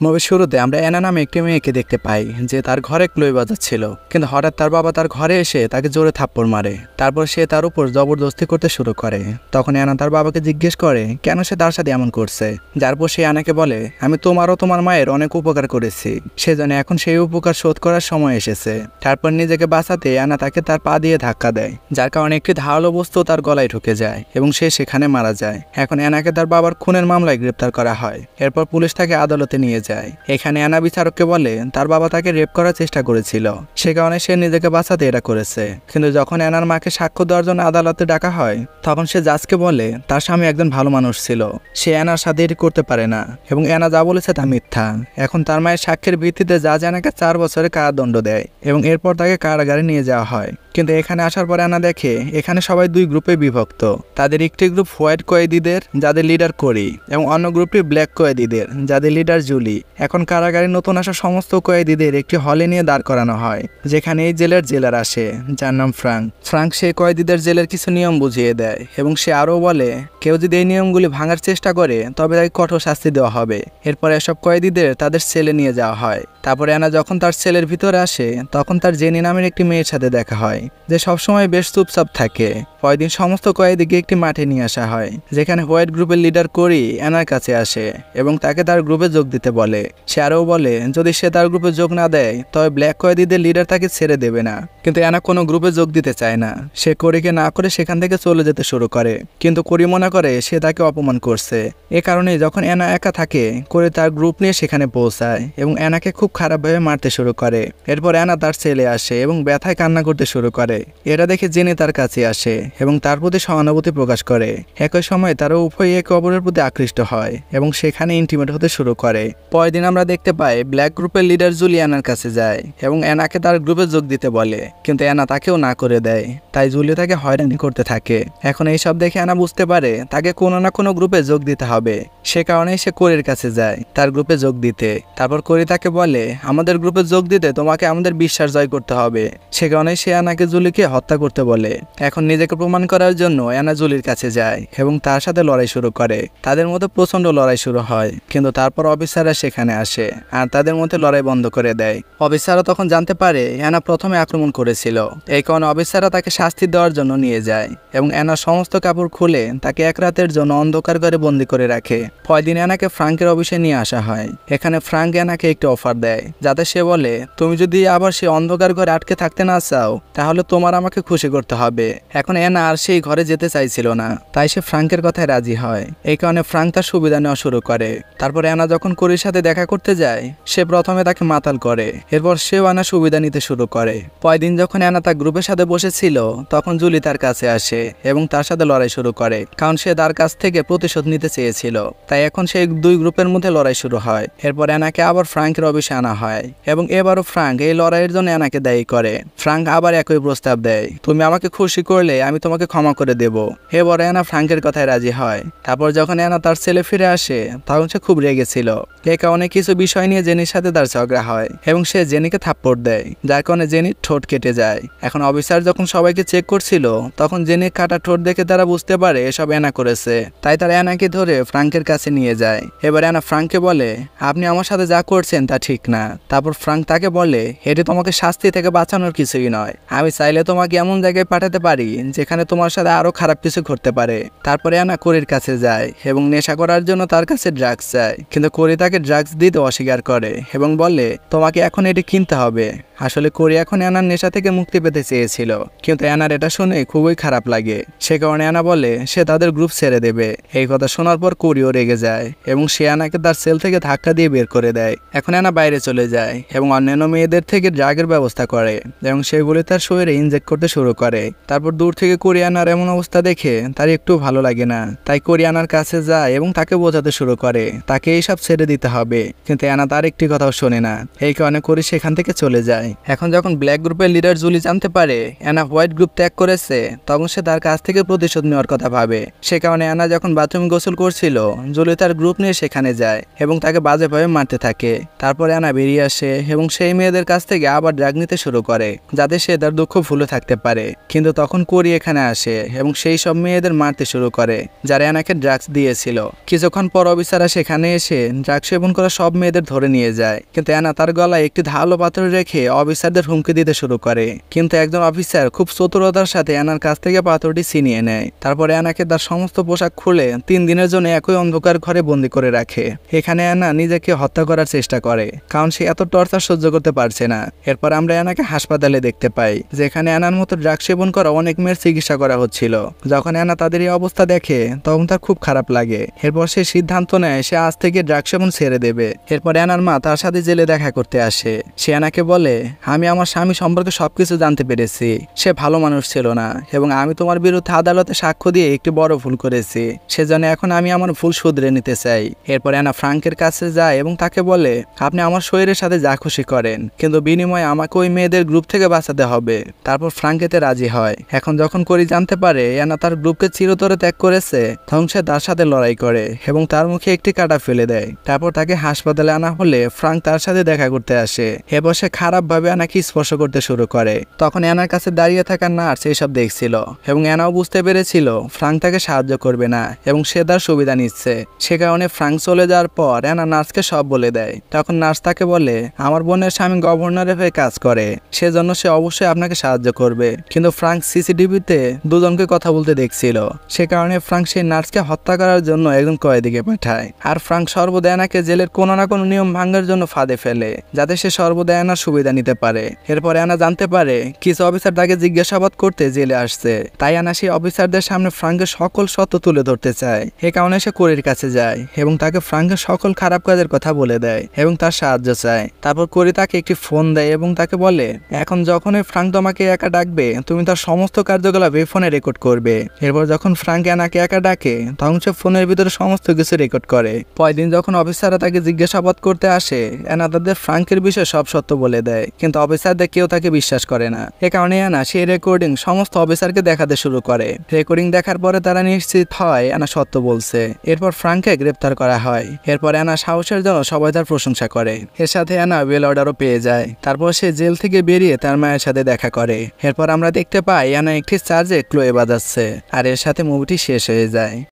মুভির শুরুতে আমরা অ্যানা নামে একটি মেয়েকে দেখতে পাই যে তার ঘরে ক্লোই বাজাচ্ছিল, কিন্তু হঠাৎ তার বাবা তার ঘরে এসে তাকে জোরে থাপ্পড় মারে। তারপর সে তার উপর জবরদস্তি করতে শুরু করে। তখন অ্যানা তার বাবাকে জিজ্ঞেস করে কেন সে তার সাথে এমন করছে, যার পর সে অ্যানাকে বলে আমি তোমার ও তোমার মায়ের অনেক উপকার করেছি, সেজন্য এখন সেই উপকার শোধ করার সময় এসেছে। তারপর নিজেকে বাঁচাতে অ্যানা তাকে তার পা দিয়ে ধাক্কা দেয়, যার কারণে একটি ধারালো বস্তু তার গলায় ঢুকে যায় এবং সে সেখানে মারা যায়। এখন অ্যানাকে তার বাবার খুনের মামলায় গ্রেপ্তার করা হয়। এরপর পুলিশ তাকে আদালতে নিয়ে যায়। এখানে অ্যানা বিচারককে বলে তার বাবা তাকে রেপ করার চেষ্টা করেছিল, সে কারণে সে নিজেকে বাঁচাতে এটা করেছে। কিন্তু যখন অ্যানার মাকে সাক্ষ্য দেওয়ার জন্য আদালতে ডাকা হয়, তখন সে জাজকে বলে তার স্বামী একজন ভালো মানুষ ছিল, সে অ্যানার সাথে এটি করতে পারে না এবং অ্যানা যা বলেছে তা মিথ্যা। এখন তার মায়ের সাক্ষ্যের ভিত্তিতে জাজ অ্যানাকে 4 বছরের কারাদণ্ড দেয় এবং এরপর তাকে কারাগারে নিয়ে যাওয়া হয়। কিন্তু এখানে আসার পর অ্যানা দেখে এখানে সবাই 2 গ্রুপে বিভক্ত। তাদের একটি গ্রুপ হোয়াইট কয়েদিদের, যাদের লিডার কোরি, এবং অন্য গ্রুপটি ব্ল্যাক কয়েদিদের, যাদের লিডার জুলি। এখন কারাগারে নতুন আসা সমস্ত কয়েদিদের একটি হলে নিয়ে দাঁড় করানো হয়, যেখানে এই জেলের জেলার আসে, যার নাম ফ্রাঙ্ক সেই কয়েদিদের জেলের কিছু নিয়ম বুঝিয়ে দেয় এবং সে আরও বলে কেউ যদি এই নিয়মগুলি ভাঙার চেষ্টা করে তবে তাকে কঠোর শাস্তি দেওয়া হবে। এরপর এসব কয়েদিদের তাদের সেলে নিয়ে যাওয়া হয়। তারপরে অ্যানা যখন তার সেলের ভিতরে আসে, তখন তার জেনি নামের একটি মেয়ের সাথে দেখা হয়, যে সবসময় বেশ চুপচাপ থাকে। পরদিন সমস্ত কয়েদিকে একটি মাঠে নিয়ে আসা হয়, যেখানে হোয়াইট গ্রুপের লিডার কোরি অ্যানার কাছে আসে এবং তাকে তার গ্রুপে যোগ দিতে বলে। সে আরও বলে যদি সে তার গ্রুপে যোগ না দেয় তবে ব্ল্যাক কয়েদিদের লিডার তাকে ছেড়ে দেবে না। কিন্তু অ্যানা কোনো গ্রুপে যোগ দিতে চায় না। সে কোরিকে না করে সেখান থেকে চলে যেতে শুরু করে, কিন্তু কোরি মনে করে সে তাকে অপমান করছে। এ কারণে যখন অ্যানা একা থাকে, কোরি তার গ্রুপ নিয়ে সেখানে পৌঁছায় এবং অ্যানাকে খুব খারাপভাবে মারতে শুরু করে। এরপর অ্যানা তার ছেলে আসে এবং ব্যথায় কান্না করতে শুরু করে। এটা দেখে জেনি তার কাছে আসে এবং তার প্রতি সহানুভূতি প্রকাশ করে। একই সময় তারা উভয়ই একে অপরের প্রতি আকৃষ্ট হয় এবং সেখানে ইন্টিমেট হতে শুরু করে। পরের দিন আমরা দেখতে পাই ব্ল্যাক গ্রুপের লিডার জুলি অ্যানার কাছে যায় এবং অ্যানাকে তার গ্রুপে যোগ দিতে বলে, কিন্তু অ্যানা তাকেও না করে দেয়। তাই জুলি তাকে হয়রানি করতে থাকে। এখন এইসব দেখে অ্যানা বুঝতে পারে তাকে কোনো না কোনো গ্রুপে যোগ দিতে হবে। সে কারণেই সে কোরির কাছে যায় তার গ্রুপে যোগ দিতে। তারপর কোরি তাকে বলে আমাদের গ্রুপে যোগ দিতে তোমাকে আমাদের বিশ্বাস জয় করতে হবে। সে কারণেই সে অ্যানাকে জুলিকে হত্যা করতে বলে। এখন নিজেকে প্রমাণ করার জন্য অ্যানা জুলির কাছে যায় এবং তার সাথে লড়াই শুরু করে। তাদের মধ্যে প্রচন্ড লড়াই শুরু হয়, কিন্তু তারপর অফিসাররা সেখানে আসে আর তাদের মধ্যে লড়াই বন্ধ করে দেয়। অফিসাররা তখন জানতে পারে অ্যানা প্রথমে আক্রমণ করেছিল। এই কারণে অফিসাররা তাকে শাস্তি দেওয়ার জন্য নিয়ে যায় এবং অ্যানার সমস্ত কাপড় খুলে তাকে 1 রাতের জন্য অন্ধকার ঘরে বন্দি করে রাখে। পরের দিন অ্যানাকে ফ্রাঙ্কের অফিসে নিয়ে আসা হয়। এখানে ফ্রাঙ্ক অ্যানাকে একটি অফার দেয়, যাতে সে বলে তুমি যদি আবার সেই অন্ধকার ঘরে আটকে থাকতে না চাও তাহলে তোমার আমাকে খুশি করতে হবে। এখন অ্যানা আর সেই ঘরে যেতে চাইছিল না, তাই সে ফ্রাঙ্কের কথায় রাজি হয়। এই কারণে ফ্রাঙ্ক তার সুবিধা নেওয়া শুরু করে। তারপর অ্যানা যখন কোরির সাথে দেখা করতে যায়, সে প্রথমে তাকে মাতাল করে। এরপর সেও অ্যানা সুবিধা নিতে শুরু করে। পরের দিন যখন অ্যানা তার গ্রুপের সাথে বসেছিল, তখন জুলি তার কাছে আসে এবং তার সাথে লড়াই শুরু করে, কারণ সে তার কাছ থেকে প্রতিশোধ নিতে চেয়েছিল। তাই এখন সেই 2 গ্রুপের মধ্যে লড়াই শুরু হয়। এরপর অ্যানাকে আবার ফ্রাঙ্কের অফিসে আনা হয় এবং এবারও ফ্রাঙ্ক এই লড়াইয়ের জন্য অ্যানাকে দায়ী করে। ফ্রাঙ্ক আবার একই প্রস্তাব দেয়, তুমি আমাকে খুশি করলে আমি তোমাকে ক্ষমা করে দেব। এবার অ্যানা ফ্রাঙ্কের কথায় রাজি হয়। তারপর যখন অ্যানা তার ছেলে ফিরে আসে, তখন সে খুব রেগেছিল। এই কারণে কিছু বিষয় নিয়ে জেনির সাথে তার ঝগড়া হয় এবং সে জেনিকে থাপ্পড় দেয়, যার কারণে জেনির ঠোঁট কেটে যায়। এখন অফিসার যখন সবাইকে চেক করছিল, তখন জেনির কাটা ঠোঁট দেখে তারা বুঝতে পারে এসব অ্যানা করেছে। তাই তারা অ্যানাকে ধরে ফ্রাঙ্কের কাছে নিয়ে যায়। এবার অ্যানা ফ্রাঙ্ককে বলে আপনি আমার সাথে যা করছেন তা ঠিক না। তারপর ফ্রাঙ্ক তাকে বলে এটি তোমাকে শাস্তি থেকে বাঁচানোর কিছুই নয়, আমি চাইলে তোমাকে এমন জায়গায় পাঠাতে পারি যেখানে তোমার সাথে আরো খারাপ কিছু ঘটতে পারে। তারপরে অ্যানা কোরির কাছে যায় এবং নেশা করার জন্য তার কাছে ড্রাগস চায়, কিন্তু কোরি তাকে ড্রাগস দিতে অস্বীকার করে এবং বলে তোমাকে এখন এটি কিনতে হবে। আসলে কোরি এখন অ্যানার নেশা থেকে মুক্তি পেতে চেয়েছিল, কিন্তু অ্যানার এটা শুনে খুবই খারাপ লাগে। সে কারণে অ্যানা বলে সে তাদের গ্রুপ ছেড়ে দেবে। এই কথা শোনার পর কোরিও রেগে যায় এবং সে অ্যানাকে তার সেল থেকে ধাক্কা দিয়ে বের করে দেয়। এখন অ্যানা বাইরে চলে যায় এবং অন্যান্য মেয়েদের থেকে ড্রাগের ব্যবস্থা করে এবং সেগুলি তার শরীরে ইনজেক্ট করতে শুরু করে। তারপর দূর থেকে কোরি অ্যানার এমন অবস্থা দেখে তার একটু ভালো লাগে না। তাই কোরি অ্যানার কাছে যায় এবং তাকে বোঝাতে শুরু করে তাকে এইসব ছেড়ে দিতে হবে, কিন্তু অ্যানা তার একটি কথাও শোনে না। এই কারণে কোরি সেখান থেকে চলে যায়। এখন যখন ব্ল্যাক গ্রুপের লিডার জুলি জানতে পারে অ্যানা হোয়াইট গ্রুপ ত্যাগ করেছে, তখন সে তার কাছ থেকে প্রতিশোধ নেওয়ার কথা ভাবে। সে কারণে অ্যানা যখন বাথরুমে গোসল করছিল, জুলি তার গ্রুপ নিয়ে সেখানে যায় এবং তাকে বাজেভাবে মারতে থাকে। তারপরে অ্যানা অ্যানা বেরিয়ে আসে এবং সেই মেয়েদের কাছ থেকে আবার ড্রাগ নিতে শুরু করে যাতে সে তার দুঃখ ভুলে থাকতে পারে। কিন্তু তখন কোরি এখানে আসে এবং সেই সব মেয়েদের মারতে শুরু করে যারা অ্যানাকে ড্রাগস দিয়েছিল। কিছুক্ষণ পর অফিসাররা সেখানে এসে ড্রাগ সেবন করা সব মেয়েদের ধরে নিয়ে যায়, কিন্তু অ্যানা তার গলায় একটি ধারালো পাথর রেখে অফিসারদের হুমকি দিতে শুরু করে। কিন্তু একজন অফিসার খুব চতুরতার সাথে অ্যানার কাছ থেকে পাথরটি ছিনিয়ে নেয়। তারপরে অ্যানাকে তার সমস্ত পোশাক খুলে 3 দিনের জন্য একই অন্ধকার ঘরে বন্দি করে রাখে। এখানে অ্যানা নিজেকে হত্যা করার চেষ্টা করে কারণ সে এত টর্চার সহ্য করতে পারছে না। এরপর আমরা অ্যানাকে হাসপাতালে দেখতে পাই যেখানে অ্যানার মতো ড্রাগ সেবন করা অনেক মেয়ের চিকিৎসা করা হচ্ছিল। যখন অ্যানা তাদের এই অবস্থা দেখে তখন তার খুব খারাপ লাগে। এরপর সে সিদ্ধান্ত নেয় সে আজ থেকে ড্রাগ সেবন ছেড়ে দেবে। এরপর অ্যানার মা তার সাথে জেলে দেখা করতে আসে। সে অ্যানাকে বলে, আমি আমার স্বামী সম্পর্কে সবকিছু জানতে পেরেছি। সে ভালো মানুষ ছিল না এবং আমি তোমার বিরুদ্ধে আদালতে সাক্ষ্য দিয়ে একটি বড় ভুল করেছি। সেজন্য এখন আমি আমার ভুল শুধরে নিতে চাই। এরপর অ্যানা ফ্রাঙ্কের কাছে যায় এবং তাকে বলে, আপনি আমার শরীরের সাথে যা খুশি করেন, কিন্তু বিনিময়ে আমাকে ওই মেয়েদের গ্রুপ থেকে বাঁচাতে হবে। তারপর ফ্রাঙ্ক এতে রাজি হয়। এখন যখন কোরি জানতে পারে অ্যানা তার গ্রুপকে চিরতরে ত্যাগ করেছে তখন সে তার সাথে লড়াই করে এবং তার মুখে একটি কাঁটা ফেলে দেয়। তারপর তাকে হাসপাতালে আনা হলে ফ্রাঙ্ক তার সাথে দেখা করতে আসে। এরপর সে খারাপভাবে অ্যানাকে স্পর্শ করতে শুরু করে। তখন অ্যানার কাছে দাঁড়িয়ে থাকা নার্স এইসব দেখছিল এবং অ্যানাও বুঝতে পেরেছিল ফ্রাঙ্ক তাকে সাহায্য করবে না এবং সে তার সুবিধা নিচ্ছে। সে কারণে ফ্রাঙ্ক চলে যাওয়ার পর অ্যানা নার্সকে সব বলে দেয়। তখন নার্স তাকে বলে, আমার বোনের স্বামী গভর্নরের হয়ে কাজ করে, সেজন্য সে অবশ্যই আপনাকে সাহায্য করবে। কিন্তু ফ্রাঙ্ক সিসিটিভিতে দুজনকে কথা বলতে দেখছিল, সে কারণে ফ্রাঙ্ক সেই নার্সকে হত্যা করার জন্য একজন কয়েদিকে পাঠায়। আর ফ্রাঙ্ক সর্বদা অ্যানাকে জেলের কোনো না কোনো নিয়ম ভাঙার জন্য ফাঁদে ফেলে যাতে সে সর্বদা অ্যানার সুবিধা নিতে পারে। এরপর অ্যানা জানতে পারে কিছু অফিসার তাকে জিজ্ঞাসাবাদ করতে জেলে আসছে, তাই অ্যানা সেই অফিসারদের সামনে ফ্রাঙ্কের সকল সত্য তুলে ধরতে চায়। এ কারণে সে কোরির কাছে যায় এবং তাকে ফ্রাঙ্কের সকল খারাপ কাজের কথা বলে দেয় এবং তার সাহায্য চায়। তারপর কোরি তাকে একটি ফোন দেয় এবং তাকে বলে, এখন যখনই ফ্রাঙ্ক তোমাকে একা ডাকবে তুমি তার সমস্ত কার্যকলাপ এই ফোনে রেকর্ড করবে। এরপর যখন ফ্রাঙ্ক অ্যানাকে একা ডাকে তখন সে ফোনের ভিতরে সমস্ত কিছু রেকর্ড করে। পরের দিন যখন অফিসাররা তাকে জিজ্ঞাসাবাদ করতে আসে অ্যানা তাদের ফ্রাঙ্কের বিষয়ে সব সত্য বলে দেয়, কিন্তু অফিসারদের কেউ তাকে বিশ্বাস করে না। এ কারণে অ্যানা সেই রেকর্ডিং সমস্ত অফিসারকে দেখাতে শুরু করে। রেকর্ডিং দেখার পরে তারা নিশ্চিত হয় অ্যানা সত্য বলছে। এরপর ফ্রাঙ্ককে গ্রেপ্তার করা হয়। এরপর অ্যানা সাহসের জন্য সবাই তার প্রশংসা করে। এর সাথে অ্যানা বেল অর্ডারও পেয়ে যায়। তারপর সে জেল থেকে বেরিয়ে তার মায়ের সাথে দেখা করে। এরপর আমরা দেখতে পাই অ্যানা একটি চার্জে ক্লোয়ে বাজাচ্ছে আর এর সাথে মুভিটি শেষ হয়ে যায়।